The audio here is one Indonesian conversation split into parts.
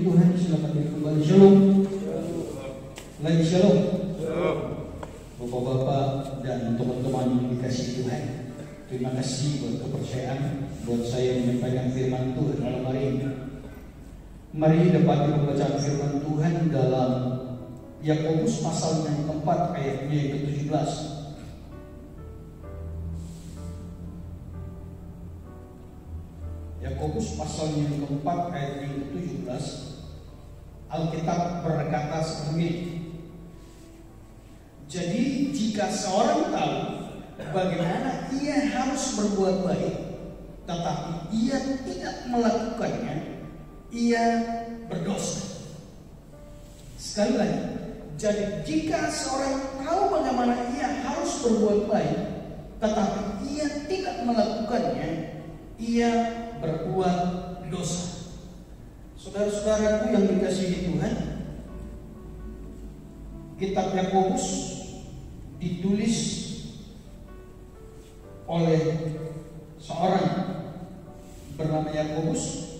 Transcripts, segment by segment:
Puji Tuhan, silakan duduk kembali. Shalom. Lagi shalom. Bapak-bapak dan teman-teman yang dikasihi Tuhan, terima kasih buat kepercayaan buat saya menyampaikan firman Tuhan malam hari ini. Mari dapat membaca firman Tuhan dalam Yakobus pasal yang keempat ayatnya yang ke-17. Yakobus pasal yang keempat ayat yang ke-17. Alkitab berkata seperti ini. Jadi jika seorang tahu bagaimana ia harus berbuat baik, tetapi ia tidak melakukannya, ia berdosa. Sekali lagi, jadi jika seorang tahu bagaimana ia harus berbuat baik, tetapi ia tidak melakukannya, ia berbuat dosa. Saudara-saudaraku yang dikasihi Tuhan, kitab Yakobus ditulis oleh seorang bernama Yakobus.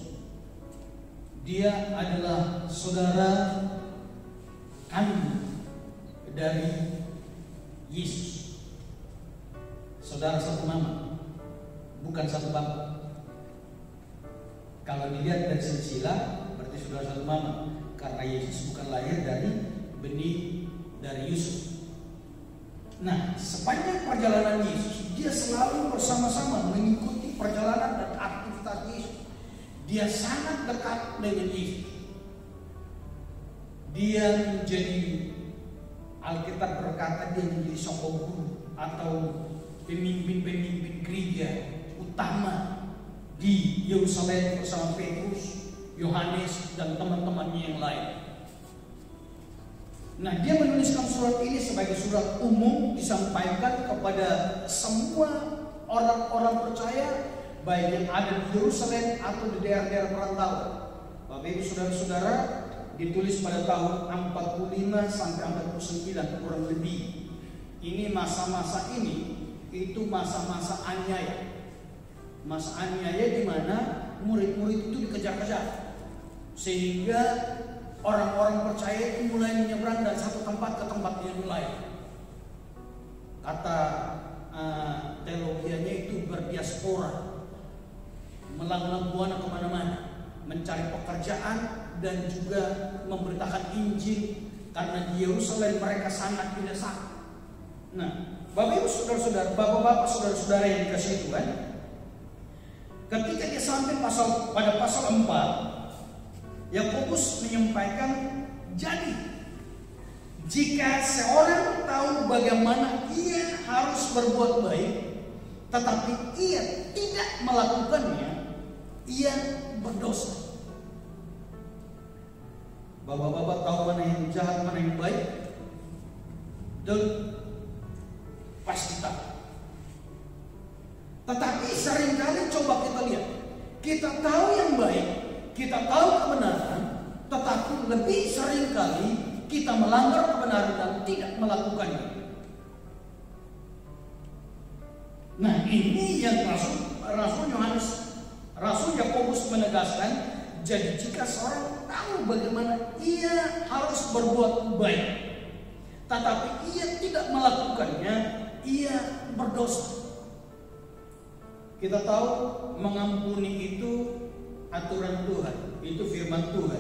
Dia adalah saudara kandung dari Yesus, saudara satu mama, bukan satu bapak. Kalau dilihat dari silsilah, berarti saudara satu mama, karena Yesus bukan lahir dari benih dari Yusuf. Nah, sepanjang perjalanan Yesus, dia selalu bersama-sama mengikuti perjalanan dan aktivitas Yesus. Dia sangat dekat dengan Yesus. Dia menjadi, Alkitab berkata dia menjadi seorang guru atau pemimpin-pemimpin gereja utama di Yerusalem bersama Petrus, Yohanes, dan teman-temannya yang lain. Nah, dia menuliskan surat ini sebagai surat umum, disampaikan kepada semua orang-orang percaya, baik yang ada di Yerusalem atau di daerah-daerah perantauan. Bapak Ibu saudara-saudara, ditulis pada tahun 45 sampai 49 kurang lebih. Ini masa-masa ini itu masa-masa aniaya. Masa aniaya di mana murid-murid itu dikejar-kejar, sehingga orang-orang percaya itu mulai menyeberang dari satu tempat ke tempat yang lain. Kata teologianya itu berdiaspora, melanglang buana kemana-mana, mencari pekerjaan dan juga memberitakan Injil, karena di Yerusalem mereka sangat tidak sakit. Nah, Bapak Ibu saudara-saudara, bapak-bapak saudara-saudara yang dikasihi Tuhan, ketika dia sampai pada pasal 4, Yakobus menyampaikan, jadi jika seorang tahu bagaimana ia harus berbuat baik, tetapi ia tidak melakukannya, ia berdosa. Bapak-bapak tahu mana yang jahat, mana yang baik? Dan pasti tahu. Tetapi seringkali coba kita lihat, kita tahu yang baik, kita tahu kebenaran, tetapi lebih seringkali kita melanggar kebenaran dan tidak melakukannya. Nah, ini yang Rasul Yakobus menegaskan, jadi jika seorang tahu bagaimana ia harus berbuat baik, tetapi ia tidak melakukannya, ia berdosa. Kita tahu mengampuni itu aturan Tuhan, itu firman Tuhan.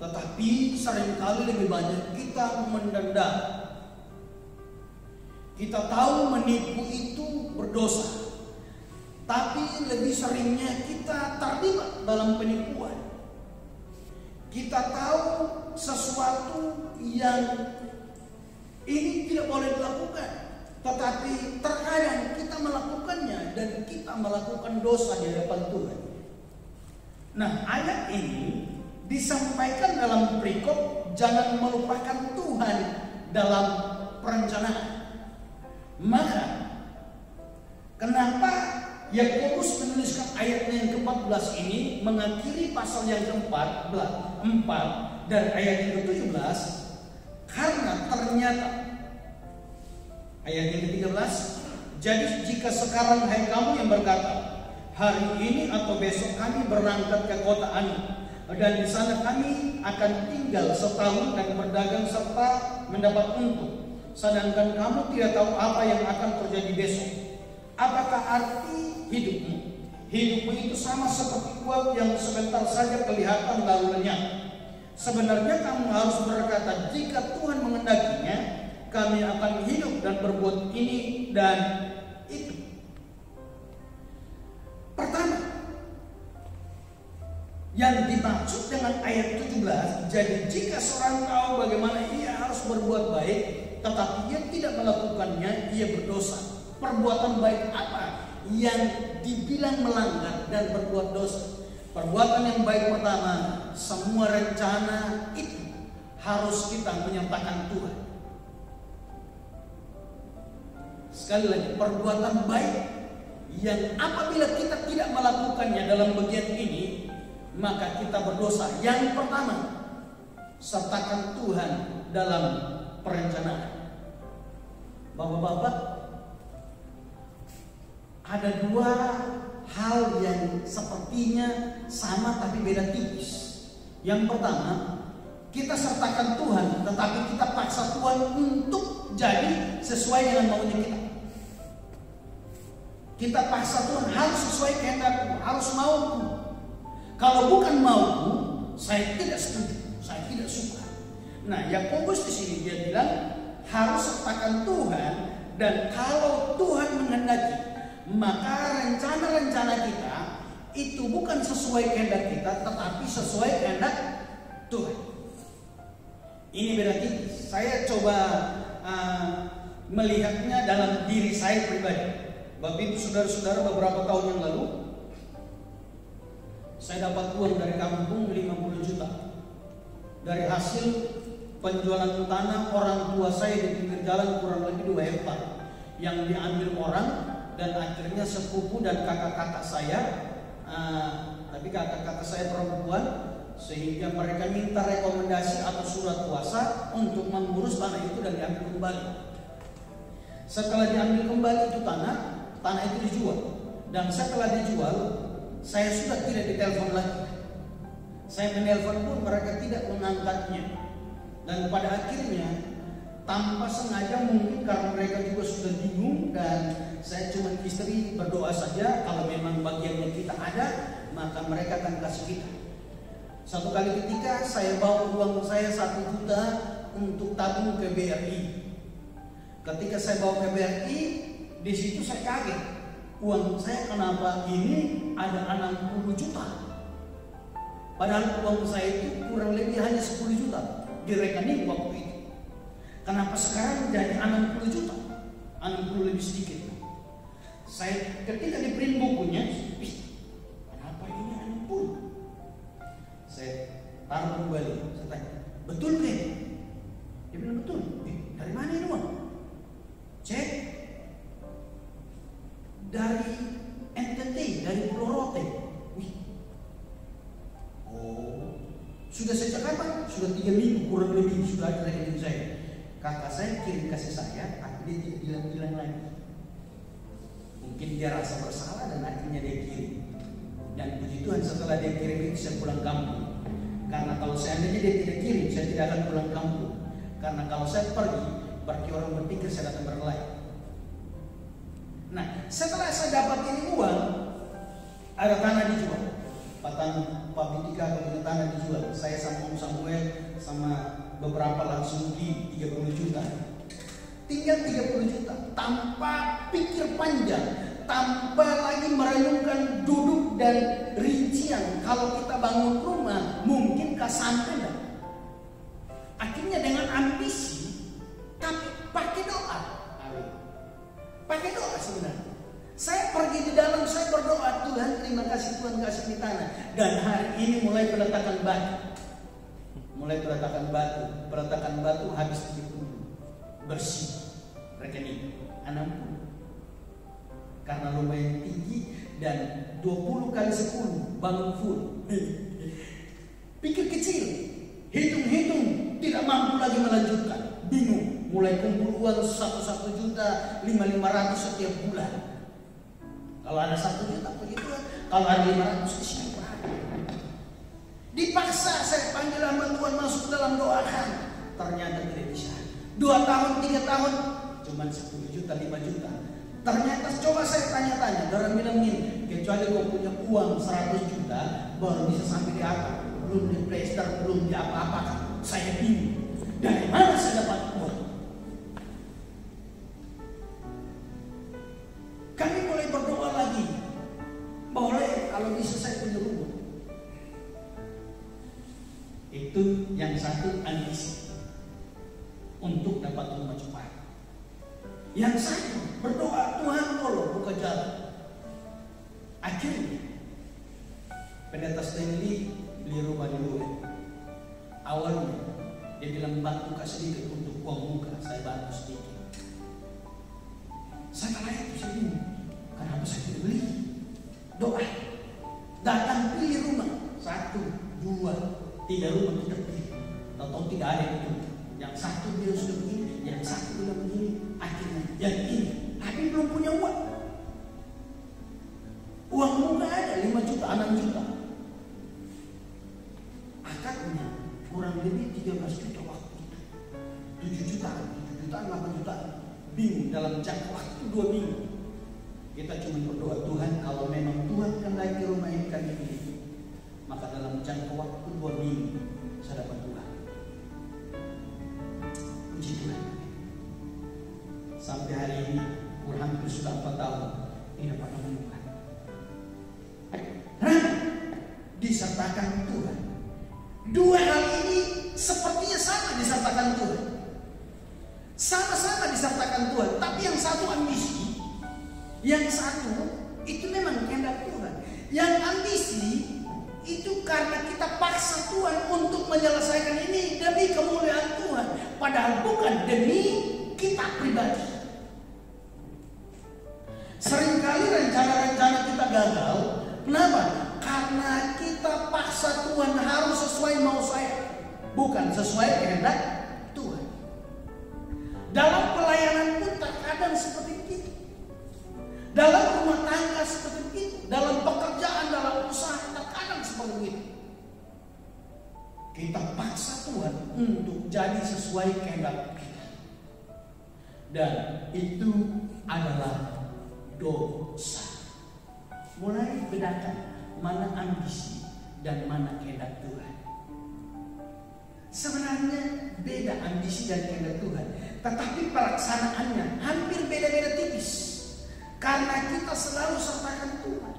Tetapi seringkali lebih banyak kita mendendam. Kita tahu menipu itu berdosa, tapi lebih seringnya kita terlibat dalam penipuan. Kita tahu sesuatu yang ini tidak boleh dilakukan, tetapi terkadang kita melakukannya dan kita melakukan dosa di hadapan Tuhan. Nah, ayat ini disampaikan dalam perikop jangan melupakan Tuhan dalam perencanaan. Maka kenapa Yakobus menuliskan ayatnya yang ke-14 ini mengakhiri pasal yang ke-4 dan ayat yang ke-17? Karena ternyata ayat yang ke-13, jadi jika sekarang hai kamu yang berkata, hari ini atau besok kami berangkat ke kota Anu, Dan di sana kami akan tinggal setahun dan berdagang serta mendapat untung. Sedangkan kamu tidak tahu apa yang akan terjadi besok. Apakah arti hidupmu? Hidupmu itu sama seperti uap yang sebentar saja kelihatan lalu lenyap. Sebenarnya kamu harus berkata, jika Tuhan mengendakinya, kami akan hidup dan berbuat ini dan itu. Pertama, yang dimaksud dengan ayat 17, jadi jika seorang tahu bagaimana ia harus berbuat baik, tetapi ia tidak melakukannya, ia berdosa. Perbuatan baik apa yang dibilang melanggar dan berbuat dosa? Perbuatan yang baik pertama, semua rencana itu harus kita menyatakan Tuhan. Sekali lagi, perbuatan baik yang apabila kita tidak melakukannya dalam bagian ini, maka kita berdosa. Yang pertama, sertakan Tuhan dalam perencanaan. Bapak-bapak, ada dua hal yang sepertinya sama tapi beda tipis. Yang pertama, kita sertakan Tuhan, tetapi kita paksa Tuhan untuk jadi sesuai dengan maunya kita. Kita paksa Tuhan harus sesuai kehendakku, harus mauku. Kalau bukan mauku, saya tidak setuju, saya tidak suka. Nah, Yakobus di sini dia bilang harus sertakan Tuhan, dan kalau Tuhan menghendaki, maka rencana-rencana kita itu bukan sesuai kehendak kita, tetapi sesuai kehendak Tuhan. Ini beda tipis. Saya coba melihatnya dalam diri saya pribadi. Bapak Ibu saudara-saudara, beberapa tahun yang lalu saya dapat uang dari kampung 50 juta dari hasil penjualan tanah orang tua saya di pinggir jalan kurang lebih 2 hektar yang diambil orang, dan akhirnya sepupu dan kakak-kakak saya, tapi kakak-kakak saya perempuan, sehingga mereka minta rekomendasi atau surat kuasa untuk mengurus tanah itu dan diambil kembali. Setelah diambil kembali itu tanah itu dijual, dan setelah dijual saya sudah tidak ditelepon lagi. Saya menelpon pun mereka tidak mengangkatnya, dan pada akhirnya tanpa sengaja, mungkin karena mereka juga sudah bingung, dan saya cuma istri berdoa saja kalau memang bagiannya kita ada, maka mereka akan kasih kita. Satu kali ketika saya bawa uang saya 1 juta untuk tabung ke BRI. Ketika saya bawa ke BRI, di situ saya kaget. Uang saya kenapa ini ada 60 juta? Padahal uang saya itu kurang lebih hanya 10 juta di rekening waktu itu. Kenapa sekarang jadi 60 juta? 60 lebih sedikit. Saya ketika di print bukunya, kenapa ini 60? Saya taruh kembali. Saya tanya, betul kan? Dia bilang betul. Dari mana ini uang? Cek. Dari NTT, dari Pulau Rote. Oh, sudah sejak kapan? Sudah 3 minggu kurang lebih sudah ada rekening saya. Kakak saya kirim kasih saya, tapi dia tidak bilang-bilang lagi. Mungkin dia rasa bersalah dan akhirnya dia kirim. Dan puji Tuhan, setelah dia kirim itu saya pulang kampung. Karena kalau seandainya dia tidak kirim, saya tidak akan pulang kampung. Karena kalau saya pergi, berarti orang berpikir saya datang berkelahi. Nah, setelah saya dapat ini uang, ada tanah dijual. Pak Bidika punya tanah dijual. Saya sama Om Samuel sama beberapa langsung di 30 juta. Tinggal 30 juta tanpa pikir panjang, tanpa lagi merenungkan duduk dan rincian. Kalau kita bangun rumah, mungkin sampai enggak? Akhirnya dengan ambisi, tapi pakai doa. Pakai doa sebenarnya. Saya pergi di dalam, saya berdoa, Tuhan terima kasih Tuhan kasih di tanah. Dan hari ini mulai peletakan batu. Peletakan batu habis 30. Bersih. Rekening 60. Karena lumayan tinggi dan 20 kali 10 bangun full. Pikir kecil, hitung-hitung tidak mampu lagi melanjutkan. Bingung, mulai kumpul uang 1 juta 500 setiap bulan. Kalau ada 1 juta begitu, kalau ada 500 di sini berapa? Dipaksa saya panggil nama Tuhan masuk dalam doa kami. Ternyata tidak bisa. 2 tahun, 3 tahun, cuma 10 juta, 5 juta. Ternyata coba saya tanya-tanya, orang bilang ini, kecuali kau punya uang 100 juta, baru bisa sampai di atap. Belum di plaster, belum di apa-apa. Saya bingung. Dari mana saya dapat uang? Kami mulai berdoa lagi. Boleh kalau bisa saya punya rumah. Itu yang satu ambisi untuk dapat rumah cepat. Yang satu berdoa, Tuhan tolong buka jalan. Akhirnya pendeta Stanley beli rumah di luar. Awalnya dia bilang bantu sedikit untuk uang muka, saya bantu sedikit. Saya layak itu saya bingung. Kenapa saya tidak beli? Doa, datang pilih rumah 1, 2, 3 rumah kita pilih. Tahu tidak ada itu. Yang satu dia sudah begini, yang satu bilang begini. Akhirnya yang ini, tapi belum punya uang. Uang muka ada 5 juta, 6 juta. Akadnya kurang lebih 13 juta waktu itu. 7 juta, 8 juta. Bingung dalam jangka waktu 2 minggu. Kita cuma berdoa, Tuhan kalau memang Tuhan kehendaki rumah ini kami pilih, maka dalam jangka waktu 2 minggu saya dapat Tuhan. Puji Tuhan. Sampai hari ini hampir sudah 4 tahun tidak pernah menemukan. Disertakan Tuhan. 2 hal ini sepertinya sama disertakan Tuhan. Sama-sama disertakan Tuhan. Tapi yang satu ambisi, yang satu itu memang kehendak Tuhan. Yang ambisi itu karena kita paksa Tuhan untuk menyelesaikan ini demi kemuliaan Tuhan, padahal bukan demi kita pribadi. Seringkali rencana-rencana kita gagal. Kenapa? Karena kita paksa Tuhan harus sesuai mau saya, bukan sesuai kehendak Tuhan. Dalam pelayanan pun terkadang seperti itu. Dalam rumah tangga seperti itu. Dalam pekerjaan, dalam usaha terkadang seperti itu. Kita paksa Tuhan untuk jadi sesuai kehendak kita. Dan itu adalah dosa. Mulai bedakan mana ambisi dan mana kehendak Tuhan. Sebenarnya beda ambisi dan kehendak Tuhan, tetapi pelaksanaannya hampir beda-beda tipis. Karena kita selalu sertakan Tuhan.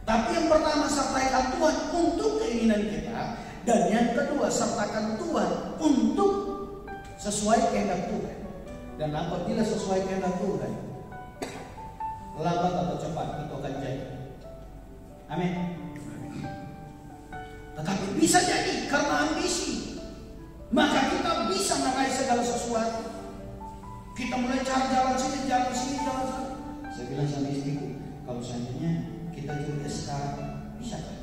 Tapi yang pertama sertakan Tuhan untuk keinginan kita, dan yang kedua sertakan Tuhan untuk sesuai kehendak Tuhan. Dan apabila sesuai kehendak Tuhan, lambat atau cepat itu akan jadi. Amin. Tetapi bisa jadi karena ambisi, maka kita bisa meraih segala sesuatu. Kita mulai cari jalan sini, jalan sini, jalan sana. Saya bilang sama istriku, kalau seandainya kita jual SK, bisa kan?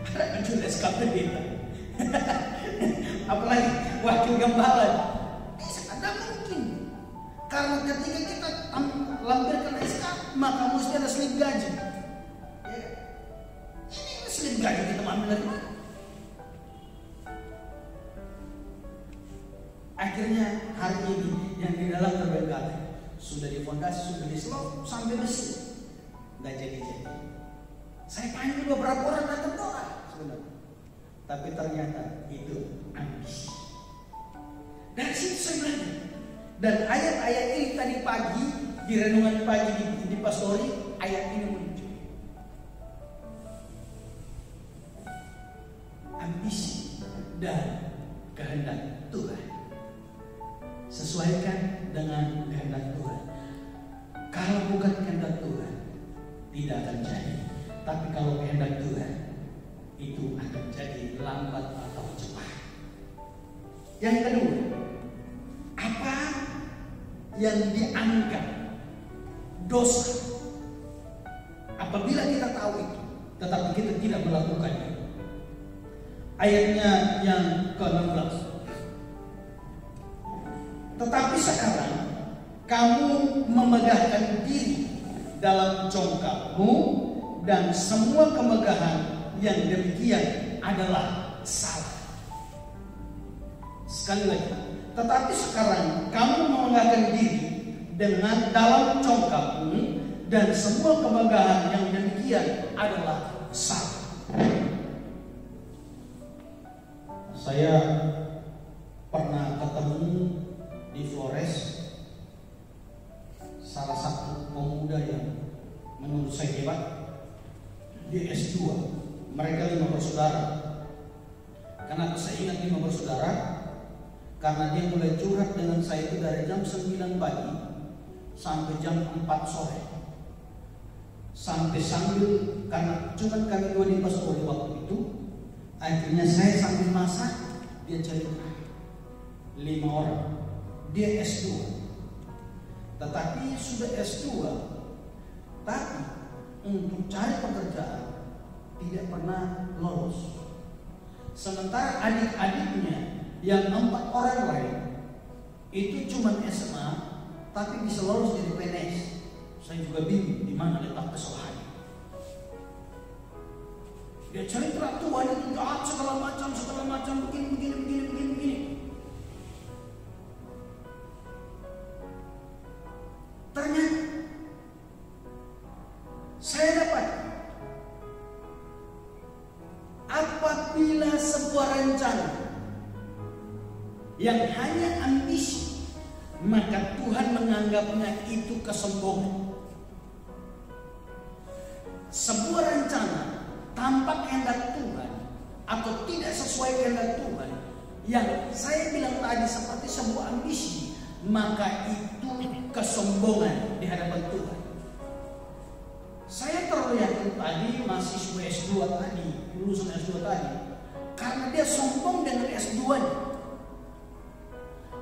Ada kan jual SK pendeta? Apalagi wakil gembala. Bisa kan? Tidak mungkin. Karena ketika kita lampirkan SK, maka mesti ada slip gaji. Ya. Ini slip gaji kita ambil dari mana? Akhirnya hari ini yang di dalam terbentuk sudah di fondasi, sudah di slop sampai besi, nggak jadi-jadi. Saya panggil beberapa orang datang doa sebenarnya, tapi ternyata itu ambisi. Dari situ saya belajar. Dan ayat-ayat ini tadi pagi di renungan pagi di pastori, ayat ini muncul. Ambisi dan kehendak Tuhan. Sesuaikan dengan kehendak Tuhan. Kalau bukan kehendak Tuhan, tidak akan jadi. Tapi kalau kehendak Tuhan, itu akan jadi lambat atau cepat. Yang kedua, apa yang dianggap dosa? Apabila kita tahu itu, tetapi kita tidak melakukannya. Ayatnya yang ke-16. Tetapi sekarang kamu memegahkan diri dalam congkakmu dan semua kemegahan yang demikian adalah salah. Sekali lagi, tetapi sekarang kamu memegahkan diri dengan dalam congkakmu, dan semua kemegahan yang demikian adalah salah. Saya pernah ketemu di Flores salah satu pemuda yang menurut saya hebat. Dia S2. Mereka 5 bersaudara. Kenapa saya ingat 5 bersaudara? Karena dia mulai curhat dengan saya itu dari jam 9 pagi sampai jam 4 sore. Sampai sambil, karena cuma kami 2 di pastori waktu itu, akhirnya saya sambil masak, dia cerita 5 orang. Dia S2, tetapi sudah S2, tapi untuk cari pekerjaan tidak pernah lolos. Sementara adik-adiknya yang 4 orang lain itu cuma SMA, tapi bisa lolos jadi PNS. Saya juga bingung di mana letak kesalahannya. Dia cerita Tuhan itu jahat segala macam, begini. Ternyata saya dapat, apabila sebuah rencana yang hanya ambisi, maka Tuhan menganggapnya itu kesombongan. Sebuah rencana tanpa kehendak Tuhan atau tidak sesuai kehendak Tuhan, yang saya bilang tadi seperti sebuah ambisi, maka itu kesombongan di hadapan Tuhan. Saya terlihat tadi mahasiswa S2 tadi, lulusan S2 tadi, karena dia sombong dengan S2-nya.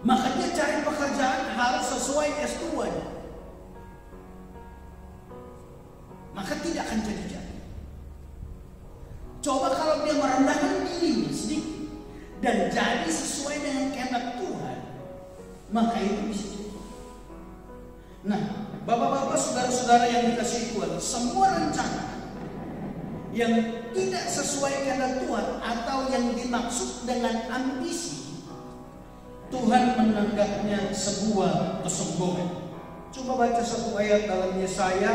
Maka dia cari pekerjaan harus sesuai S2-nya. Maka tidak akan jadi. Coba kalau dia merendahkan diri sedikit dan jadi sesuai dengan kehendak Tuhan, maka itu bisa jadi. Nah, bapak-bapak, saudara-saudara yang dikasihi Tuhan, semua rencana yang tidak sesuai kehendak Tuhan atau yang dimaksud dengan ambisi, Tuhan menganggapnya sebuah kesombongan. Coba baca satu ayat dalam Yesaya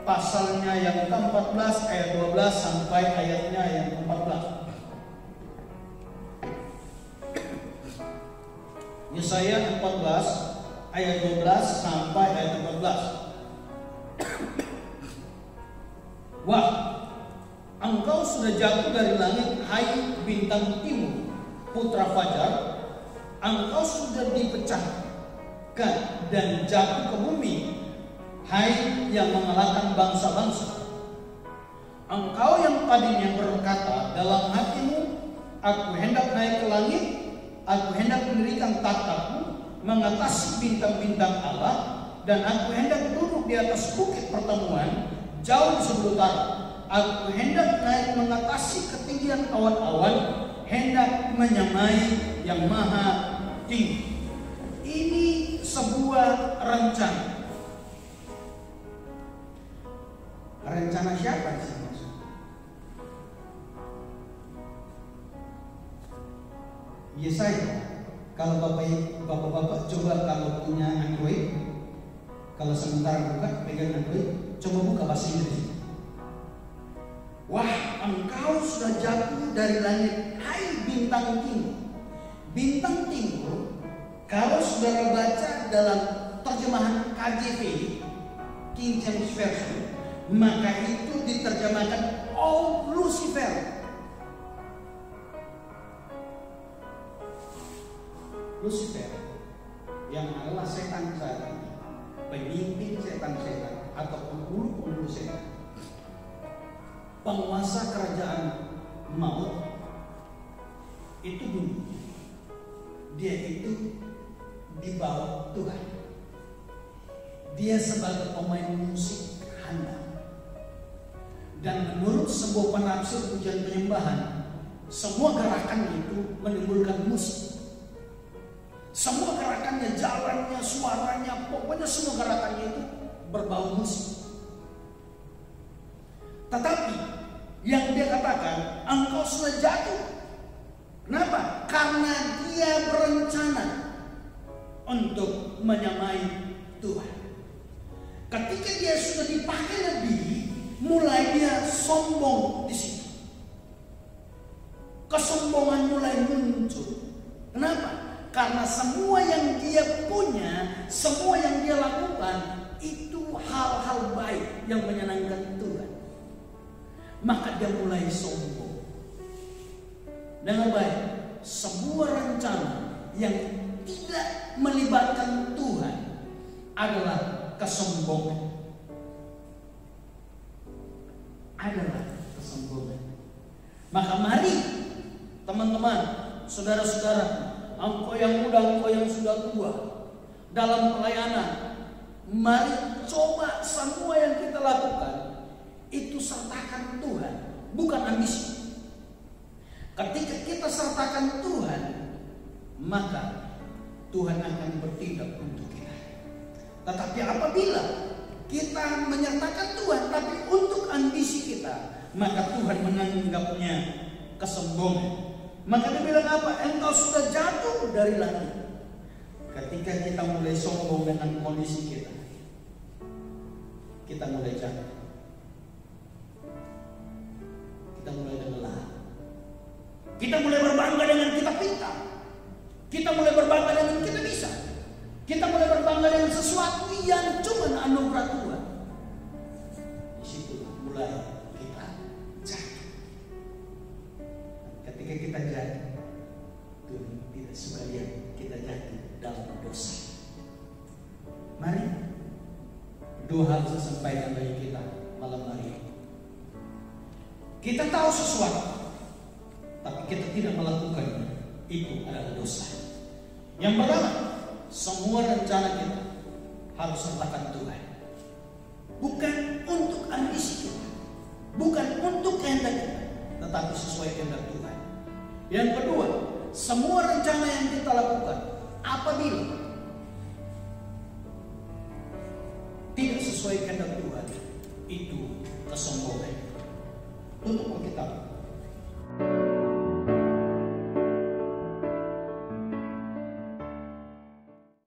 pasalnya yang ke-14 ayat 12 sampai ayatnya yang ke-14. Yesaya 14 ayat 12 sampai ayat 14. Wah, engkau sudah jatuh dari langit, hai bintang timur, putra fajar. Engkau sudah dipecahkan dan jatuh ke bumi, hai yang mengalahkan bangsa-bangsa. Engkau yang tadinya berkata dalam hatimu, aku hendak naik ke langit, aku hendak mendirikan takhtaku mengatasi bintang-bintang Allah, dan aku hendak duduk di atas bukit pertemuan jauh di sebelah utara. Aku hendak naik mengatasi ketinggian awan-awan, hendak menyamai yang maha tinggi. Ini sebuah rencana. Rencana siapa sih? Yesaya. Kalau bapak-bapak coba kalau punya Android, kalau sementara buka pegang Android, coba buka bahasa Inggris. Wah, engkau sudah jatuh dari langit, hai bintang timur. Bintang timur, kalau saudara baca dalam terjemahan KJV, King James Version, maka itu diterjemahkan oh Lucifer. Lucifer yang adalah setan saat ini, pemimpin setan-setan atau penghulu setan, penguasa kerajaan maut itu dulu. Dia itu di bawah Tuhan. Dia sebagai pemain musik handal. Dan menurut sebuah penafsir pujian penyembahan, semua gerakan itu menimbulkan musik. Semua gerakannya, jalannya, suaranya, pokoknya semua gerakannya itu berbau musik. Tetapi yang dia katakan, engkau sudah jatuh. Kenapa? Karena dia berencana untuk menyamai Tuhan. Ketika dia sudah dipakai lebih, mulai dia sombong di situ. Kesombongan mulai muncul. Kenapa? Karena semua yang dia punya, semua yang dia lakukan, itu hal-hal baik yang menyenangkan Tuhan. Maka dia mulai sombong. Dengan baik, sebuah rencana yang tidak melibatkan Tuhan adalah kesombongan. Adalah kesombongan. Maka mari teman-teman, saudara-saudara, engkau yang muda, engkau yang sudah tua, dalam pelayanan, mari coba semua yang kita lakukan itu sertakan Tuhan, bukan ambisi. Ketika kita sertakan Tuhan, maka Tuhan akan bertindak untuk kita. Tetapi apabila kita menyertakan Tuhan tapi untuk ambisi kita, maka Tuhan menganggapnya kesombongan. Maka dia bilang apa? Engkau sudah jatuh dari langit. Ketika kita mulai sombong dengan kondisi kita, kita mulai jatuh. Kita mulai lelah. Kita mulai berbangga dengan kita pintar. Kita mulai berbangga dengan kita bisa. Kita mulai berbangga dengan sesuatu yang cuma anugerah Tuhan. Di situ mulai kita jatuh. Ketika kita jatuh, Tuhan tidak sekalian kita jatuh dalam dosa. Mari, dua hal saya sampaikan bagi kita malam hari ini. Kita tahu sesuatu, tapi kita tidak melakukannya, itu adalah dosa. Yang pertama, semua rencana kita harus sertakan Tuhan. Bukan untuk ambisi kita, bukan untuk kehendak kita, tetapi sesuai kehendak Tuhan. Yang kedua, semua rencana yang kita lakukan, apabila tidak sesuai kehendak Tuhan, itu kesombongan. Tutup Alkitab.